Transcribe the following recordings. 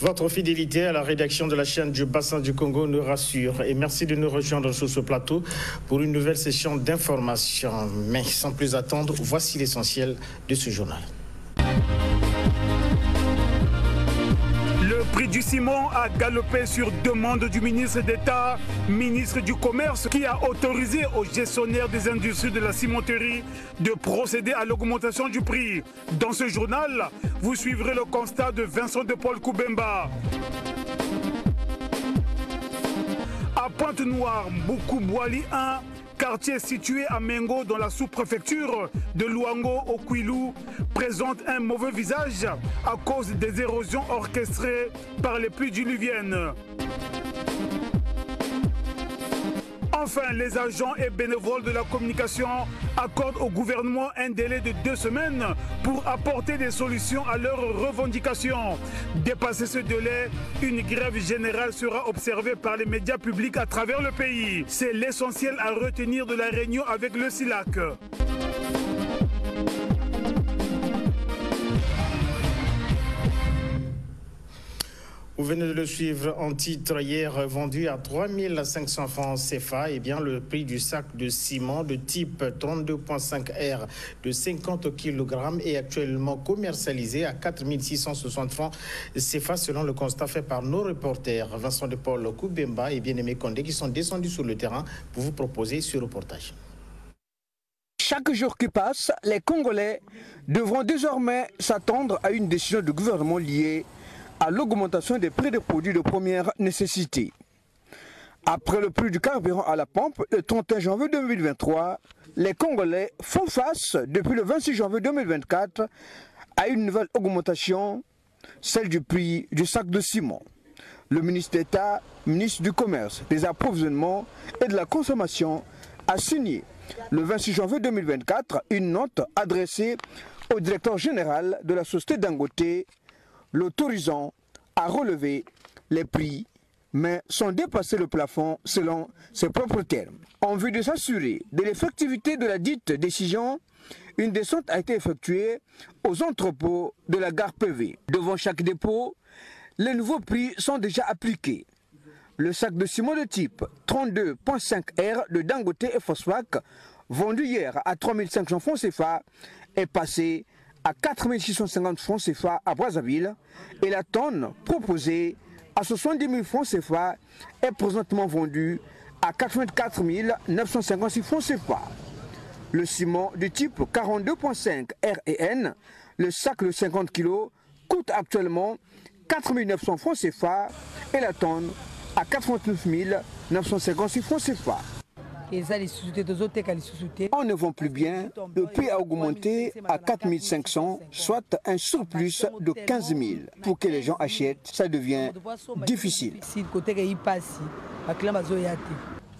Votre fidélité à la rédaction de la chaîne du Bassin du Congo nous rassure et merci de nous rejoindre sur ce plateau pour une nouvelle session d'information. Mais sans plus attendre, voici l'essentiel de ce journal. Le prix du ciment a galopé sur demande du ministre d'État, ministre du Commerce, qui a autorisé aux gestionnaires des industries de la cimenterie de procéder à l'augmentation du prix. Dans ce journal, vous suivrez le constat de Vincent de Paul Koubemba. À Pointe-Noire, Mboukou-Boali 1, quartier situé à Mengo dans la sous-préfecture de Luango au Kwilu, présente un mauvais visage à cause des érosions orchestrées par les pluies diluviennes. Enfin, les agents et bénévoles de la communication accordent au gouvernement un délai de 2 semaines pour apporter des solutions à leurs revendications. Dépassé ce délai, une grève générale sera observée par les médias publics à travers le pays. C'est l'essentiel à retenir de la réunion avec le SILAC. Vous venez de le suivre en titre hier, vendu à 3500 francs CFA. Eh bien, le prix du sac de ciment de type 32.5 R de 50 kg est actuellement commercialisé à 4660 francs CFA selon le constat fait par nos reporters Vincent de Paul Koubemba et Bien-Aimé Condé qui sont descendus sur le terrain pour vous proposer ce reportage. Chaque jour qui passe, les Congolais devront désormais s'attendre à une décision du gouvernement liée à l'augmentation des prix des produits de première nécessité. Après le prix du carburant à la pompe, le 31 janvier 2023, les Congolais font face, depuis le 26 janvier 2024, à une nouvelle augmentation, celle du prix du sac de ciment. Le ministre d'État, ministre du Commerce, des Approvisionnements et de la Consommation a signé le 26 janvier 2024 une note adressée au directeur général de la société Dangote, l'autorisant à relever les prix, mais sans dépasser le plafond selon ses propres termes. En vue de s'assurer de l'effectivité de la dite décision, une descente a été effectuée aux entrepôts de la gare PV. Devant chaque dépôt, les nouveaux prix sont déjà appliqués. Le sac de ciment de type 32.5 R de Dangote et Fosfac, vendu hier à 3500 francs CFA, est passé à 4650 francs CFA à Brazzaville et la tonne proposée à 70 000 francs CFA est présentement vendue à 84 956 francs CFA. Le ciment du type 42.5 R et N, le sac de 50 kg, coûte actuellement 4 900 francs CFA et la tonne à 89 956 francs CFA. On ne vend plus bien, le prix a augmenté à 4 500, soit un surplus de 15 000. Pour que les gens achètent, ça devient difficile.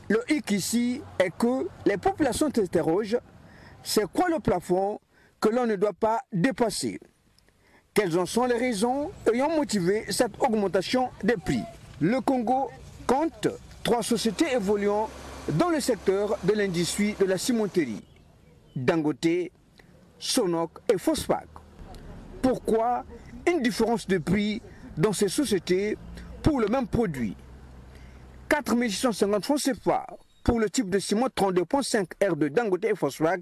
Le hic ici est que les populations s'interrogent, c'est quoi le plafond que l'on ne doit pas dépasser? Quelles en sont les raisons ayant motivé cette augmentation des prix? Le Congo compte 3 sociétés évoluant dans le secteur de l'industrie de la cimenterie, Dangote, Sonoc et Fosfac. Pourquoi une différence de prix dans ces sociétés pour le même produit? 4 650 francs CFA pour le type de ciment 32.5 R de Dangote et Fosfac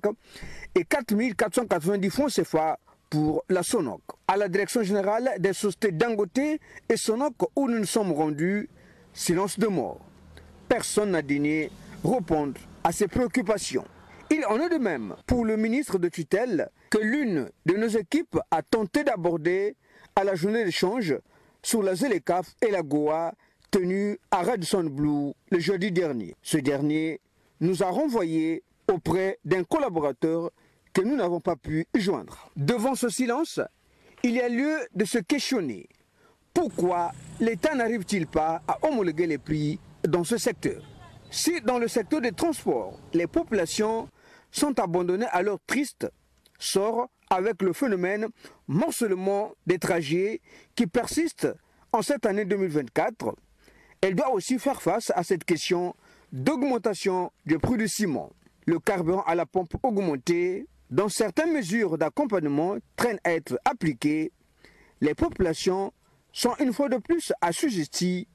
et 4 490 francs CFA pour la Sonoc. À la direction générale des sociétés Dangote et Sonoc où nous nous sommes rendus, silence de mort. Personne n'a daigné répondre à ces préoccupations. Il en est de même pour le ministre de tutelle que l'une de nos équipes a tenté d'aborder à la journée d'échange sur la ZLECAF et la Goa tenue à Radisson Blu le jeudi dernier. Ce dernier nous a renvoyé auprès d'un collaborateur que nous n'avons pas pu joindre. Devant ce silence, il y a lieu de se questionner. Pourquoi l'État n'arrive-t-il pas à homologuer les prix dans ce secteur? Si dans le secteur des transports, les populations sont abandonnées à leur triste sort avec le phénomène morcellement des trajets qui persiste en cette année 2024, elle doit aussi faire face à cette question d'augmentation du prix du ciment. Le carburant à la pompe augmenté, dont certaines mesures d'accompagnement traînent à être appliquées, les populations sont une fois de plus assujettis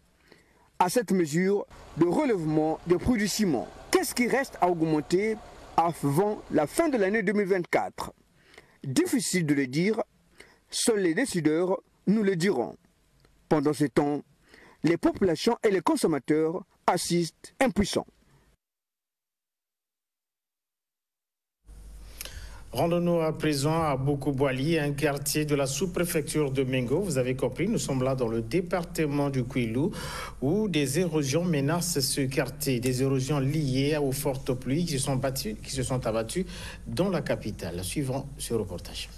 à cette mesure de relèvement des prix du ciment. Qu'est-ce qui reste à augmenter avant la fin de l'année 2024? Difficile de le dire, seuls les décideurs nous le diront. Pendant ce temps, les populations et les consommateurs assistent impuissants. Rendons-nous à présent à Boko-Boali, un quartier de la sous-préfecture de Mengo. Vous avez compris, nous sommes là dans le département du Kwilu où des érosions menacent ce quartier. Des érosions liées aux fortes pluies qui se sont abattues dans la capitale. Suivons ce reportage.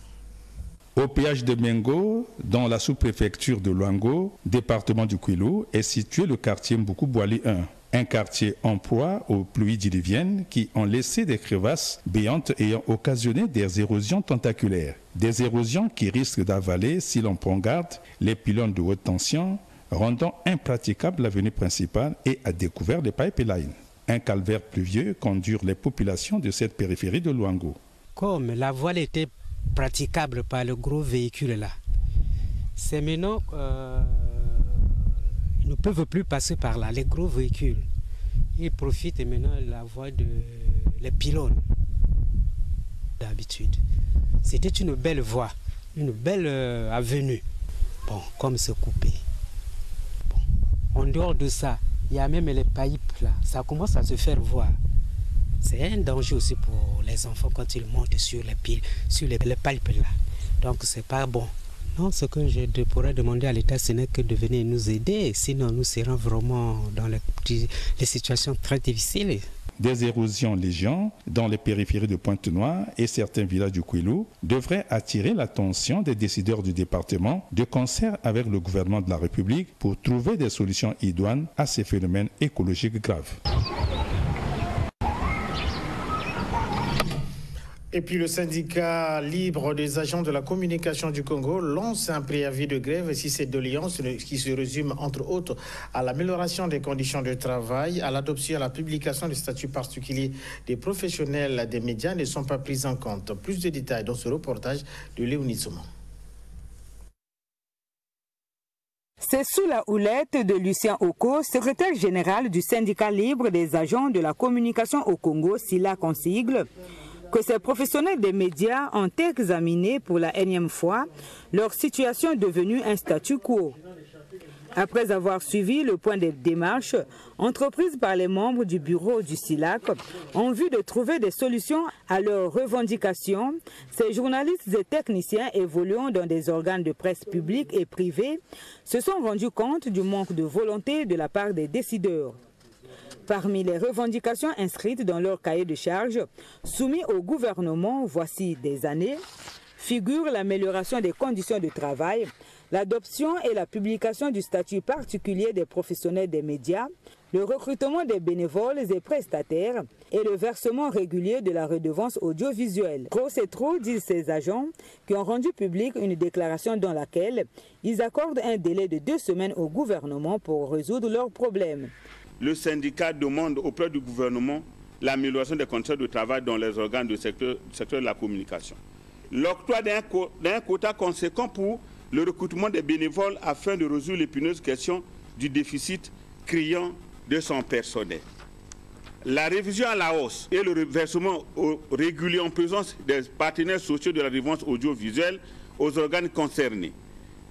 Au péage de Mengo, dans la sous-préfecture de Luango, département du Kwilu, est situé le quartier Boko-Boali 1. Un quartier en proie aux pluies diluviennes qui ont laissé des crevasses béantes ayant occasionné des érosions tentaculaires. Des érosions qui risquent d'avaler, si l'on prend garde, les pylônes de haute tension, rendant impraticable l'avenue principale et à découvert les pipelines. Un calvaire pluvieux qu'endurent les populations de cette périphérie de Luango. Comme la voie était praticable par le gros véhicule là, c'est maintenant... Ils ne peuvent plus passer par là, les gros véhicules. Ils profitent maintenant de la voie les pylônes d'habitude. C'était une belle voie, une belle avenue. Bon, comme c'est coupé. Bon. En dehors de ça, il y a même les pipes là. Ça commence à se faire voir. C'est un danger aussi pour les enfants quand ils montent sur les pipes là. Donc c'est pas bon. Non, ce que je pourrais demander à l'État, ce n'est que de venir nous aider. Sinon, nous serons vraiment dans les situations très difficiles. Des érosions légion dans les périphéries de Pointe-Noire et certains villages du Kwilu devraient attirer l'attention des décideurs du département de concert avec le gouvernement de la République pour trouver des solutions idoines à ces phénomènes écologiques graves. Et puis le syndicat libre des agents de la communication du Congo lance un préavis de grève si ces doléances qui se résument entre autres à l'amélioration des conditions de travail, à l'adoption et à la publication du statut particulier des professionnels des médias ne sont pas prises en compte. Plus de détails dans ce reportage de Léonie Souman. C'est sous la houlette de Lucien Oko, secrétaire général du syndicat libre des agents de la communication au Congo, SILAC en sigle, que ces professionnels des médias ont examiné pour la énième fois leur situation devenue un statu quo. Après avoir suivi le point des démarches entreprises par les membres du bureau du SILAC en vue de trouver des solutions à leurs revendications, ces journalistes et techniciens évoluant dans des organes de presse publics et privés se sont rendus compte du manque de volonté de la part des décideurs. Parmi les revendications inscrites dans leur cahier de charges, soumis au gouvernement voici des années, figurent l'amélioration des conditions de travail, l'adoption et la publication du statut particulier des professionnels des médias, le recrutement des bénévoles et prestataires et le versement régulier de la redevance audiovisuelle. Gros c'est trop, disent ces agents, qui ont rendu publique une déclaration dans laquelle ils accordent un délai de 2 semaines au gouvernement pour résoudre leurs problèmes. Le syndicat demande auprès du gouvernement l'amélioration des conditions de travail dans les organes du secteur de la communication. L'octroi d'un quota conséquent pour le recrutement des bénévoles afin de résoudre l'épineuse question du déficit criant de son personnel. La révision à la hausse et le versement régulier en présence des partenaires sociaux de la redevance audiovisuelle aux organes concernés.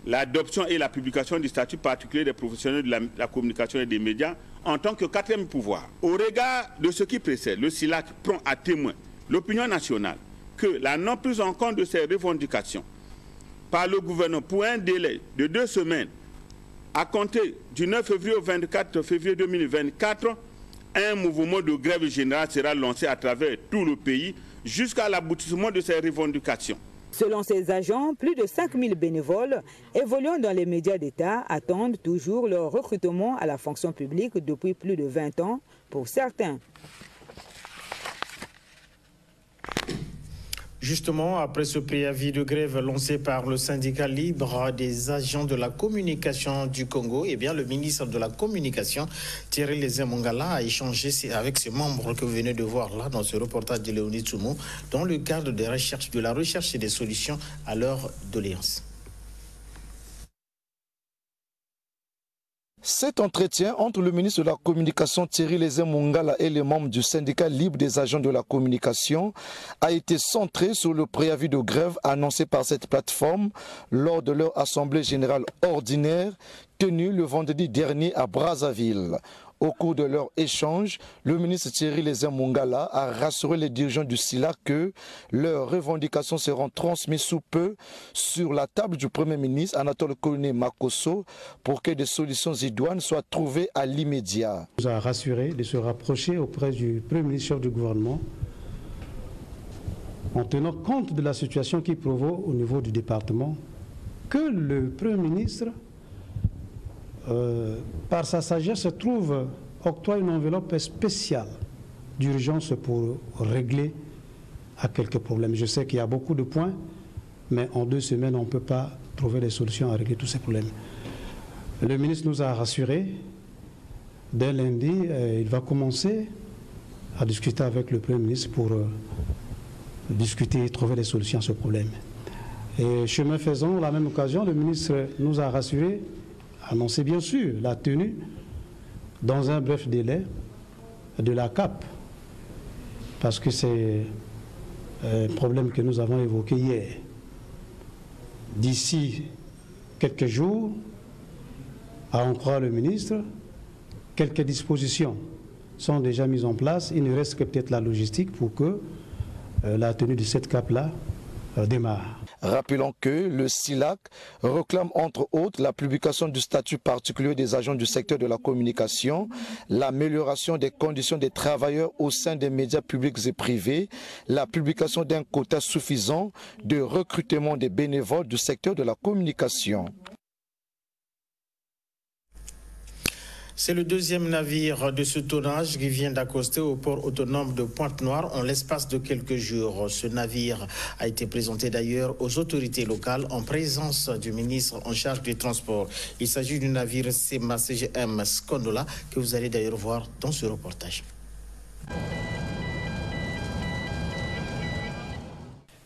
L'adoption et la publication du statut particulier des professionnels de la communication et des médias en tant que 4e pouvoir. Au regard de ce qui précède, le SILAC prend à témoin l'opinion nationale que la non prise en compte de ces revendications par le gouvernement pour un délai de 2 semaines à compter du 9 février au 24 février 2024, un mouvement de grève générale sera lancé à travers tout le pays jusqu'à l'aboutissement de ces revendications. Selon ces agents, plus de 5000 bénévoles évoluant dans les médias d'État attendent toujours leur recrutement à la fonction publique depuis plus de 20 ans pour certains. Justement, après ce préavis de grève lancé par le syndicat libre des agents de la communication du Congo, eh bien, le ministre de la Communication, Thierry Lézé-Mongala, a échangé avec ses membres que vous venez de voir là dans ce reportage de Léonie Soumo dans le cadre de la recherche et des solutions à leurs doléances. Cet entretien entre le ministre de la Communication Thierry Lézé Mongala et les membres du syndicat libre des agents de la communication a été centré sur le préavis de grève annoncé par cette plateforme lors de leur assemblée générale ordinaire tenue le vendredi dernier à Brazzaville. Au cours de leur échange, le ministre Thierry Lézé Mongala a rassuré les dirigeants du SILAC que leurs revendications seront transmises sous peu sur la table du Premier ministre Anatole Koné Makosso pour que des solutions idoines soient trouvées à l'immédiat. Il nous a rassuré de se rapprocher auprès du Premier ministre chef du gouvernement en tenant compte de la situation qui prévaut au niveau du département, que le Premier ministre par sa sagesse, octroie une enveloppe spéciale d'urgence pour régler à quelques problèmes. Je sais qu'il y a beaucoup de points, mais en 2 semaines, on ne peut pas trouver des solutions à régler tous ces problèmes. Le ministre nous a rassurés. Dès lundi, il va commencer à discuter avec le Premier ministre pour discuter et trouver des solutions à ce problème. Et chemin faisant, à la même occasion, le ministre nous a rassurés, annoncer bien sûr la tenue dans un bref délai de la CAP, parce que c'est un problème que nous avons évoqué hier. D'ici quelques jours, à en croire le ministre, quelques dispositions sont déjà mises en place. Il ne reste que peut-être la logistique pour que la tenue de cette CAP-là démarre. Rappelons que le SILAC réclame entre autres la publication du statut particulier des agents du secteur de la communication, l'amélioration des conditions des travailleurs au sein des médias publics et privés, la publication d'un quota suffisant de recrutement des bénévoles du secteur de la communication. C'est le 2e navire de ce tonnage qui vient d'accoster au port autonome de Pointe-Noire en l'espace de quelques jours. Ce navire a été présenté d'ailleurs aux autorités locales en présence du ministre en charge des transports. Il s'agit du navire CMA-CGM Scondola que vous allez d'ailleurs voir dans ce reportage.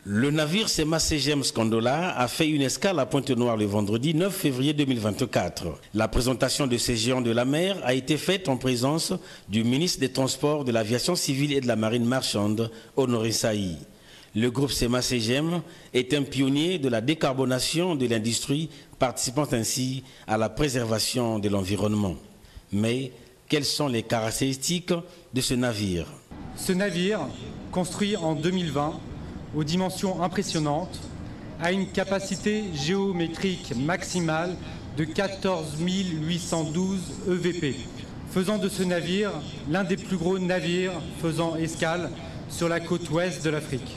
Le navire CMA-CGM Scondola a fait une escale à Pointe-Noire le vendredi 9 février 2024. La présentation de ces géants de la mer a été faite en présence du ministre des Transports, de l'Aviation civile et de la Marine marchande, Honoré Saï. Le groupe CMA-CGM est un pionnier de la décarbonation de l'industrie, participant ainsi à la préservation de l'environnement. Mais quelles sont les caractéristiques de ce navire? Ce navire, construit en 2020, aux dimensions impressionnantes, a une capacité géométrique maximale de 14 812 EVP, faisant de ce navire l'un des plus gros navires faisant escale sur la côte ouest de l'Afrique.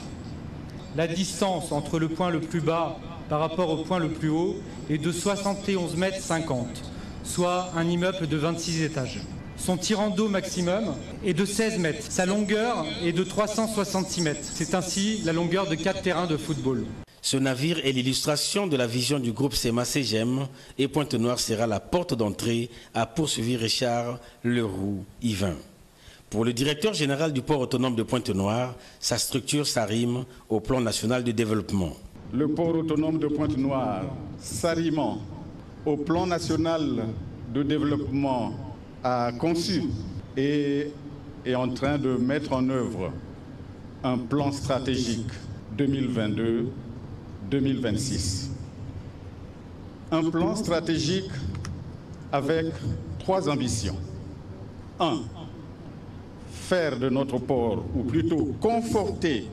La distance entre le point le plus bas par rapport au point le plus haut est de 71,50 mètres, soit un immeuble de 26 étages. Son tirant d'eau maximum est de 16 mètres. Sa longueur est de 366 mètres. C'est ainsi la longueur de 4 terrains de football. Ce navire est l'illustration de la vision du groupe CMA-CGM et Pointe-Noire sera la porte d'entrée, a poursuivi Richard Leroux-Yvain. Pour le directeur général du port autonome de Pointe-Noire, sa structure s'arrime au plan national de développement. Le port autonome de Pointe-Noire, s'arrimant au plan national de développement, a conçu et est en train de mettre en œuvre un plan stratégique 2022-2026. Un plan stratégique avec 3 ambitions. 1. Faire de notre port, ou plutôt conforter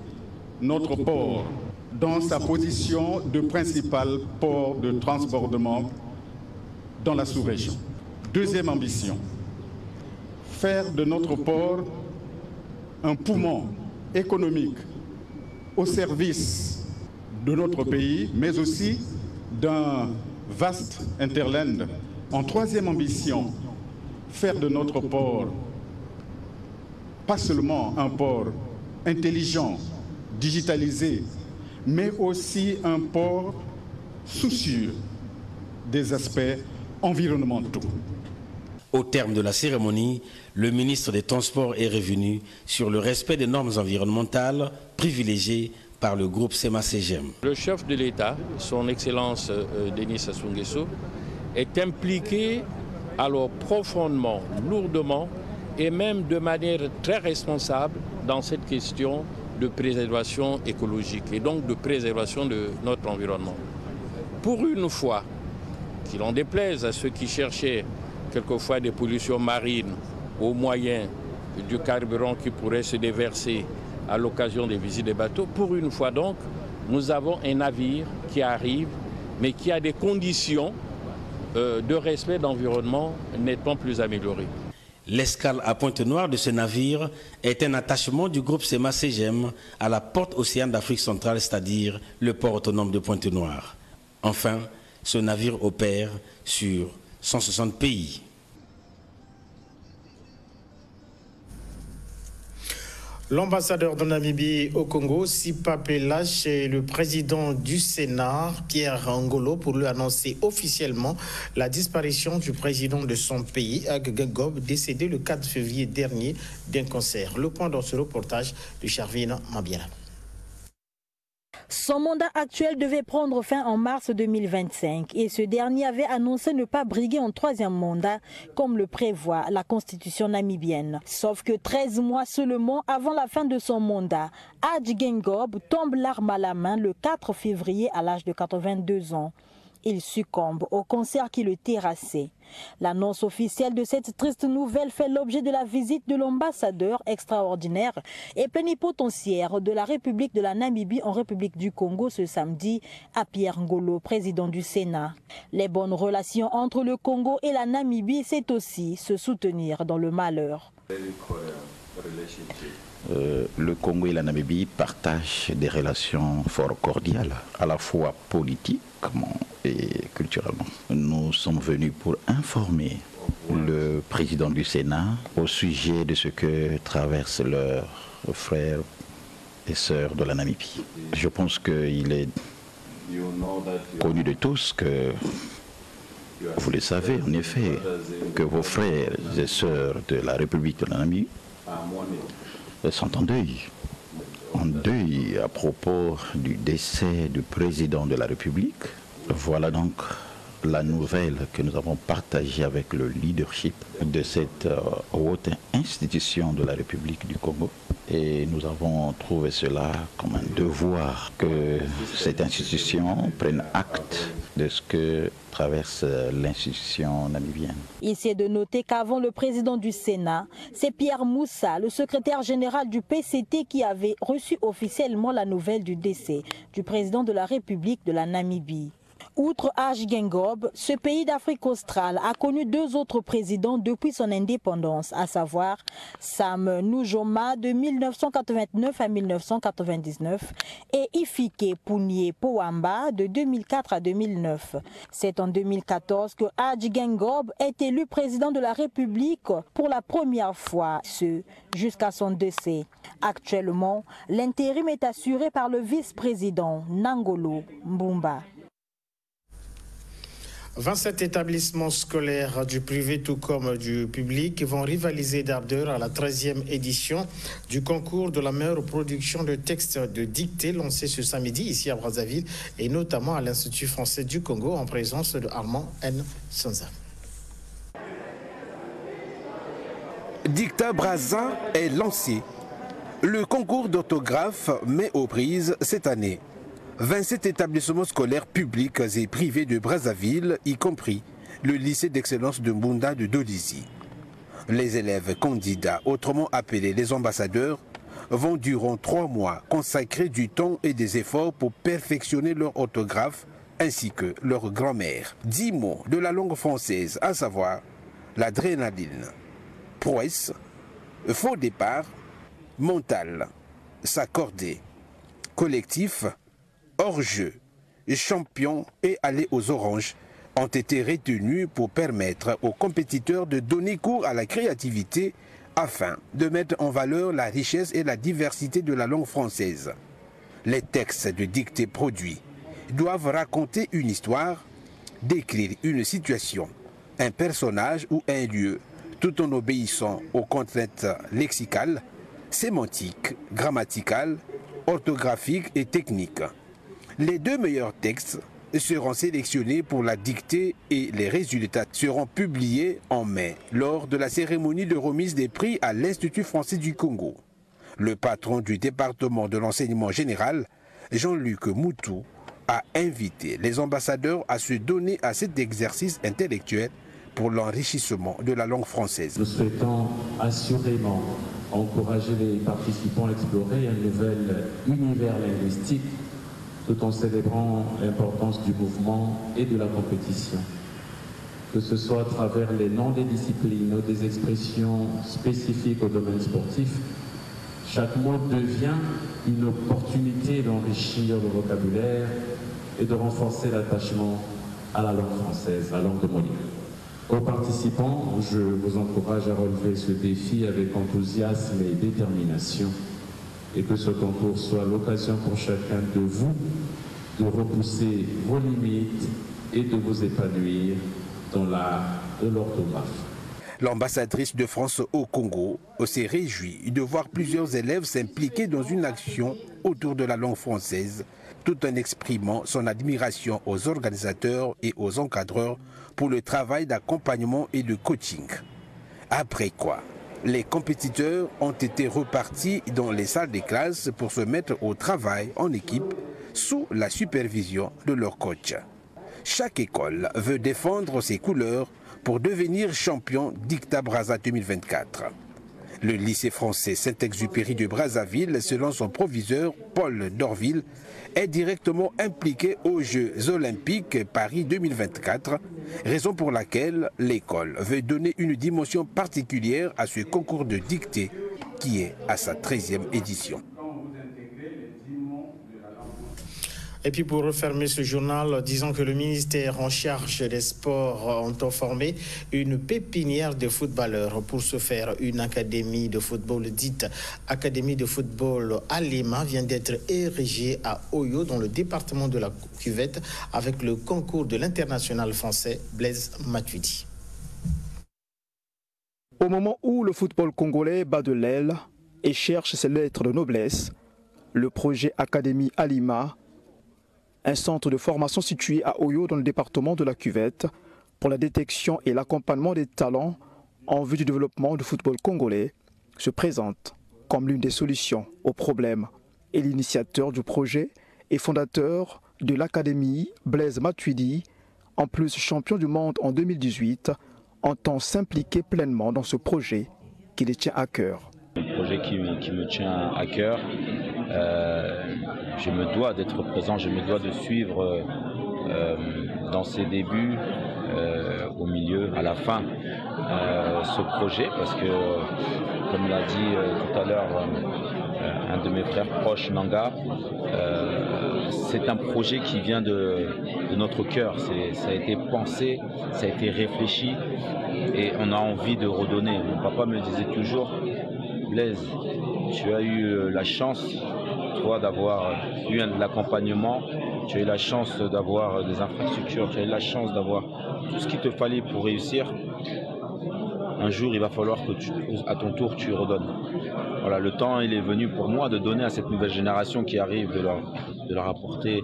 notre port dans sa position de principal port de transbordement dans la sous-région. Deuxième ambition, faire de notre port un poumon économique au service de notre pays, mais aussi d'un vaste hinterland. En troisième ambition, faire de notre port pas seulement un port intelligent, digitalisé, mais aussi un port soucieux des aspects environnementaux. Au terme de la cérémonie, le ministre des Transports est revenu sur le respect des normes environnementales privilégiées par le groupe CMA-CGM. Le chef de l'État, son Excellence Denis Sassou Nguesso, est impliqué alors profondément, lourdement et même de manière très responsable dans cette question de préservation écologique et donc de préservation de notre environnement. Pour une fois, qu'il en déplaise à ceux qui cherchaient quelquefois des pollutions marines au moyen du carburant qui pourrait se déverser à l'occasion des visites des bateaux, pour une fois donc, nous avons un navire qui arrive, mais qui a des conditions de respect de l'environnement nettement plus améliorées. L'escale à Pointe-Noire de ce navire est un attachement du groupe SEMA-CGM à la porte océane d'Afrique centrale, c'est-à-dire le port autonome de Pointe-Noire. Enfin, ce navire opère sur 160 pays. L'ambassadeur de Namibie au Congo, Sipa Pelache, et le président du Sénat, Pierre Ngolo, pour lui annoncer officiellement la disparition du président de son pays, Ag Gengob, décédé le 4 février dernier d'un cancer. Le point dans ce reportage de Charvine Mabiela. Son mandat actuel devait prendre fin en mars 2025 et ce dernier avait annoncé ne pas briguer un troisième mandat comme le prévoit la constitution namibienne. Sauf que 13 mois seulement avant la fin de son mandat, Ag Gengob tombe l'arme à la main le 4 février à l'âge de 82 ans. Il succombe au cancer qui le terrassait. L'annonce officielle de cette triste nouvelle fait l'objet de la visite de l'ambassadeur extraordinaire et plénipotentiaire de la République de la Namibie en République du Congo ce samedi à Pierre Ngolo, président du Sénat. Les bonnes relations entre le Congo et la Namibie, c'est aussi se soutenir dans le malheur. Le Congo et la Namibie partagent des relations fort cordiales, à la fois politiquement et culturellement. Nous sommes venus pour informer le président du Sénat au sujet de ce que traversent leurs frères et sœurs de la Namibie. Je pense qu'il est connu de tous que, vous le savez en effet, que vos frères et sœurs de la République de la Namibie sont en deuil à propos du décès du président de la République. Voilà donc la nouvelle que nous avons partagée avec le leadership de cette haute institution de la République du Congo. Et nous avons trouvé cela comme un devoir que cette institution prenne acte de ce que traverse l'institution namibienne. Ici est de noter qu'avant le président du Sénat, c'est Pierre Moussa, le secrétaire général du PCT, qui avait reçu officiellement la nouvelle du décès du président de la République de la Namibie. Outre Ag Gengob, ce pays d'Afrique australe a connu deux autres présidents depuis son indépendance, à savoir Sam Nujoma de 1989 à 1999 et Ifike Punye Pohamba de 2004 à 2009. C'est en 2014 que Ag Gengob est élu président de la République pour la première fois, ce jusqu'à son décès. Actuellement, l'intérim est assuré par le vice-président Nangolo Mbumba. 27 établissements scolaires du privé tout comme du public vont rivaliser d'ardeur à la 13e édition du concours de la meilleure production de textes de dictée lancé ce samedi ici à Brazzaville et notamment à l'Institut français du Congo en présence de Armand N. Sanza. Dicta Brazza est lancé. Le concours d'orthographe met aux prises cette année 27 établissements scolaires publics et privés de Brazzaville, y compris le lycée d'excellence de Mbunda de Dolisie. Les élèves candidats, autrement appelés les ambassadeurs, vont durant 3 mois consacrer du temps et des efforts pour perfectionner leur orthographe ainsi que leur grammaire. 10 mots de la langue française, à savoir l'adrénaline, prouesse, faux départ, mental, s'accorder, collectif, hors-jeu, champion et aller aux oranges ont été retenus pour permettre aux compétiteurs de donner cours à la créativité afin de mettre en valeur la richesse et la diversité de la langue française. Les textes de dictée produits doivent raconter une histoire, décrire une situation, un personnage ou un lieu, tout en obéissant aux contraintes lexicales, sémantiques, grammaticales, orthographiques et techniques. Les 2 meilleurs textes seront sélectionnés pour la dictée et les résultats seront publiés en mai lors de la cérémonie de remise des prix à l'Institut français du Congo. Le patron du département de l'enseignement général, Jean-Luc Moutou, a invité les ambassadeurs à se donner à cet exercice intellectuel pour l'enrichissement de la langue française. Nous souhaitons assurément encourager les participants à explorer un nouvel univers linguistique tout en célébrant l'importance du mouvement et de la compétition. Que ce soit à travers les noms des disciplines ou des expressions spécifiques au domaine sportif, chaque mot devient une opportunité d'enrichir le vocabulaire et de renforcer l'attachement à la langue française, la langue de Molière. Aux participants, je vous encourage à relever ce défi avec enthousiasme et détermination et que ce concours soit l'occasion pour chacun de vous de repousser vos limites et de vous épanouir dans l'art de l'orthographe. L'ambassadrice de France au Congo s'est réjouie de voir plusieurs élèves s'impliquer dans une action autour de la langue française, tout en exprimant son admiration aux organisateurs et aux encadreurs pour le travail d'accompagnement et de coaching. Après quoi, les compétiteurs ont été repartis dans les salles des classes pour se mettre au travail en équipe sous la supervision de leur coach. Chaque école veut défendre ses couleurs pour devenir champion Dicta Brazza 2024. Le lycée français Saint-Exupéry de Brazzaville, selon son proviseur Paul Dorville, est directement impliqué aux Jeux Olympiques Paris 2024, raison pour laquelle l'école veut donner une dimension particulière à ce concours de dictée qui est à sa 13e édition. Et puis pour refermer ce journal, disons que le ministère en charge des sports ont formé une pépinière de footballeurs. Pour ce faire, une académie de football dite Académie de football Alima vient d'être érigée à Oyo dans le département de la Cuvette avec le concours de l'international français Blaise Matuidi. Au moment où le football congolais bat de l'aile et cherche ses lettres de noblesse, le projet Académie Alima, un centre de formation situé à Oyo dans le département de la Cuvette pour la détection et l'accompagnement des talents en vue du développement du football congolais, se présente comme l'une des solutions aux problèmes. Et l'initiateur du projet et fondateur de l'Académie, Blaise Matuidi, en plus champion du monde en 2018, entend s'impliquer pleinement dans ce projet qui les tient à cœur. Un projet qui me tient à cœur. Je me dois d'être présent, je me dois de suivre dans ses débuts, au milieu, à la fin, ce projet, parce que, comme l'a dit tout à l'heure un de mes frères proches, Nanga, c'est un projet qui vient de notre cœur. Ça a été pensé, ça a été réfléchi, et on a envie de redonner. Mon papa me disait toujours, Blaise, tu as eu la chance, toi, d'avoir eu de l'accompagnement, tu as eu la chance d'avoir des infrastructures, tu as eu la chance d'avoir tout ce qu'il te fallait pour réussir. Un jour, il va falloir que à ton tour, tu redonnes. Voilà, le temps, il est venu pour moi de donner à cette nouvelle génération qui arrive, de leur apporter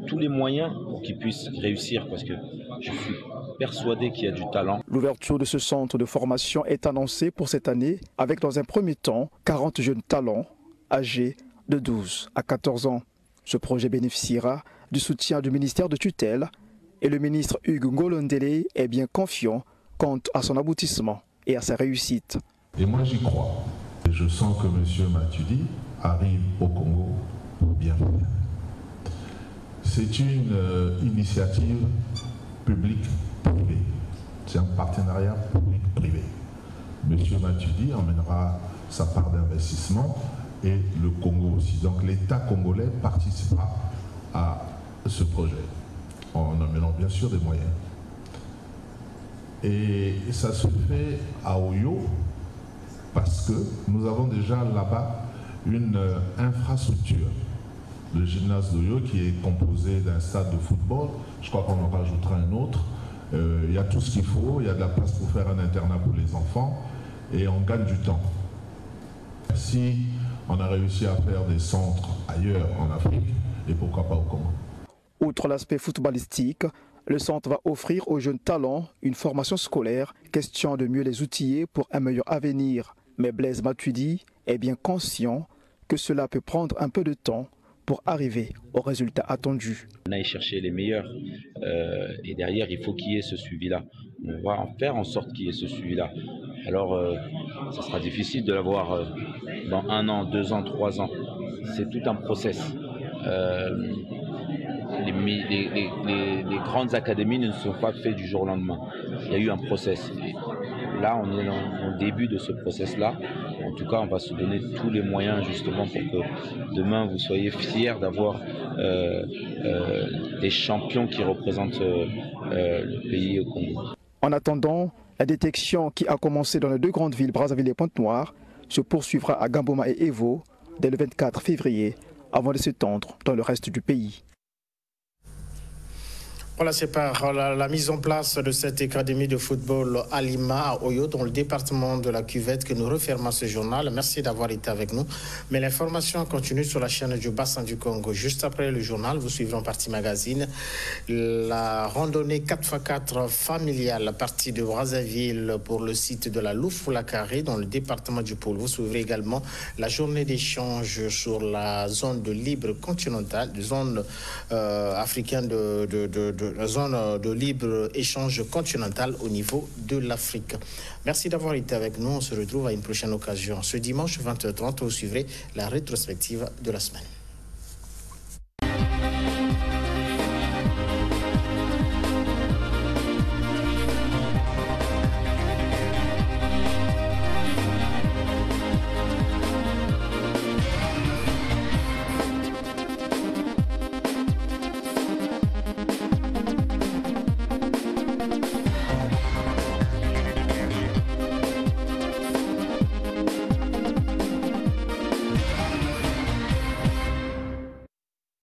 tous les moyens pour qu'ils puissent réussir, parce que je suis persuadé qu'il y a du talent. L'ouverture de ce centre de formation est annoncée pour cette année avec dans un premier temps 40 jeunes talents âgés de 12 à 14 ans. Ce projet bénéficiera du soutien du ministère de tutelle et le ministre Hugues Ngolondele est bien confiant quant à son aboutissement et à sa réussite. Et moi j'y crois. Et je sens que M. Matuidi arrive au Congo pour bien faire. C'est une initiative publique-privée. C'est un partenariat public-privé. M. Matuidi emmènera sa part d'investissement et le Congo aussi. Donc l'État congolais participera à ce projet en amenant bien sûr des moyens. Et ça se fait à Oyo parce que nous avons déjà là-bas une infrastructure. Le gymnase d'Oyo qui est composé d'un stade de football, je crois qu'on en rajoutera un autre. Il y a tout ce qu'il faut, il y a de la place pour faire un internat pour les enfants et on gagne du temps. Si on a réussi à faire des centres ailleurs en Afrique, et pourquoi pas au Congo. Outre l'aspect footballistique, le centre va offrir aux jeunes talents une formation scolaire, question de mieux les outiller pour un meilleur avenir. Mais Blaise Matuidi est bien conscient que cela peut prendre un peu de temps pour arriver au résultat attendu. On aille chercher les meilleurs et derrière il faut qu'il y ait ce suivi-là. On va en faire en sorte qu'il y ait ce suivi-là. Alors ça sera difficile de l'avoir dans 1 an, 2 ans, 3 ans. C'est tout un process. Les grandes académies ne sont pas faites du jour au lendemain. Il y a eu un process. Et là, on est au début de ce process-là. En tout cas, on va se donner tous les moyens justement pour que demain, vous soyez fiers d'avoir des champions qui représentent le pays au Congo. En attendant, la détection qui a commencé dans les 2 grandes villes, Brazzaville et Pointe-Noire, se poursuivra à Gamboma et Evo dès le 24 février, avant de s'étendre dans le reste du pays. Voilà, c'est par la mise en place de cette académie de football à Lima, à Oyo, dans le département de la Cuvette, que nous refermons ce journal. Merci d'avoir été avec nous. Mais l'information continue sur la chaîne du Bassin du Congo. Juste après le journal, vous suivrez en partie magazine la randonnée 4x4 familiale, partie de Brazzaville pour le site de la Loufoula-Carré, dans le département du Pôle. Vous suivrez également la journée d'échange sur la zone de libre continentale, zone africaine la zone de libre-échange continental au niveau de l'Afrique. Merci d'avoir été avec nous. On se retrouve à une prochaine occasion. Ce dimanche 20h30, vous suivrez la rétrospective de la semaine.